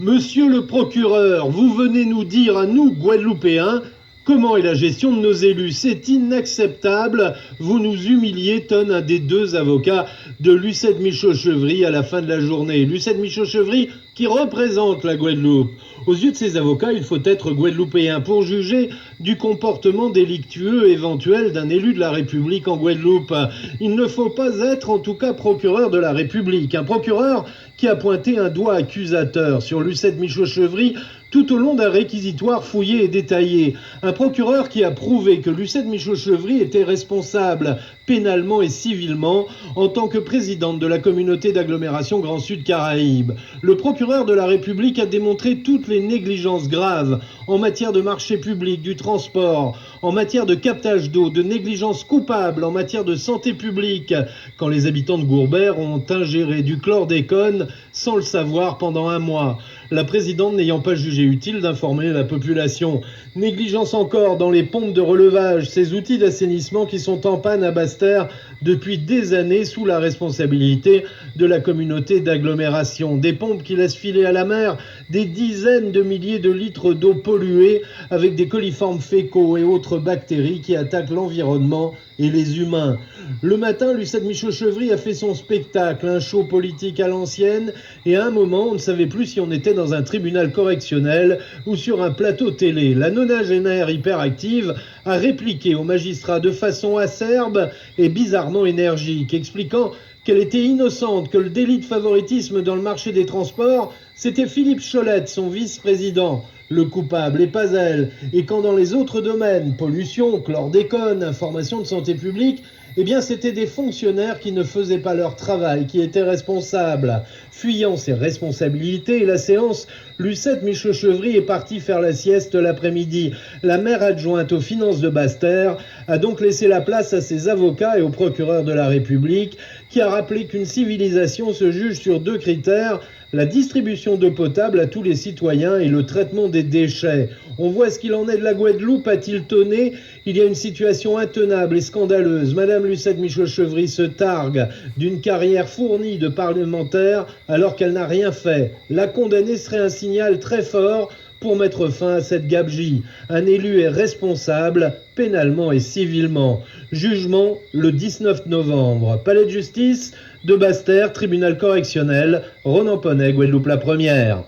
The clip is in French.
Monsieur le procureur, vous venez nous dire à nous, Guadeloupéens, comment est la gestion de nos élus. C'est inacceptable. Vous nous humiliez, tonne un des deux avocats de Lucette Michaud-Chevry à la fin de la journée. Lucette Michaud-Chevry qui représente la Guadeloupe. Aux yeux de ces avocats, il faut être guadeloupéen pour juger du comportement délictueux éventuel d'un élu de la République en Guadeloupe. Il ne faut pas être, en tout cas, procureur de la République. Un procureur qui a pointé un doigt accusateur sur Lucette Michaud-Chevry tout au long d'un réquisitoire fouillé et détaillé. Un procureur qui a prouvé que Lucette Michaud-Chevry était responsable pénalement et civilement en tant que présidente de la communauté d'agglomération Grand Sud Caraïbes. Le procureur de la République a démontré toutes les négligences graves en matière de marché public, du transport, en matière de captage d'eau, de négligence coupable en matière de santé publique, quand les habitants de Gourbert ont ingéré du chlordécone sans le savoir pendant un mois. La présidente n'ayant pas jugé utile d'informer la population. Négligence encore dans les pompes de relevage, ces outils d'assainissement qui sont en panne à Basse-Terre depuis des années sous la responsabilité de la communauté d'agglomération. Des pompes qui laissent filer à la mer des dizaines de milliers de litres d'eau polluée avec des coliformes fécaux et autres bactéries qui attaquent l'environnement et les humains. Le matin, Lucette Michaud-Chevry a fait son spectacle, un show politique à l'ancienne, et à un moment, on ne savait plus si on était dans un tribunal correctionnel ou sur un plateau télé. La nonagénaire hyperactive a répliqué au magistrat de façon acerbe et bizarrement énergique, expliquant qu'elle était innocente, que le délit de favoritisme dans le marché des transports, c'était Philippe Cholette, son vice-président, le coupable, et pas elle. Et quand dans les autres domaines, pollution, chlordécone, information de santé publique, eh bien c'était des fonctionnaires qui ne faisaient pas leur travail, qui étaient responsables. Fuyant ses responsabilités et la séance, Lucette Michaud-Chevry est partie faire la sieste l'après-midi. La maire adjointe aux finances de Basse-Terre a donc laissé la place à ses avocats et au procureur de la République, qui a rappelé qu'une civilisation se juge sur deux critères: la distribution d'eau potable à tous les citoyens et le traitement des déchets. On voit ce qu'il en est de la Guadeloupe, a-t-il tonné. Il y a une situation intenable et scandaleuse. Madame Lucette Michaud-Chevry se targue d'une carrière fournie de parlementaire alors qu'elle n'a rien fait. La condamner serait un signal très fort pour mettre fin à cette gabegie. Un élu est responsable pénalement et civilement. Jugement le 19 novembre. Palais de justice de Basse-Terre, tribunal correctionnel, Ronan-Poney, Guadeloupe la Première.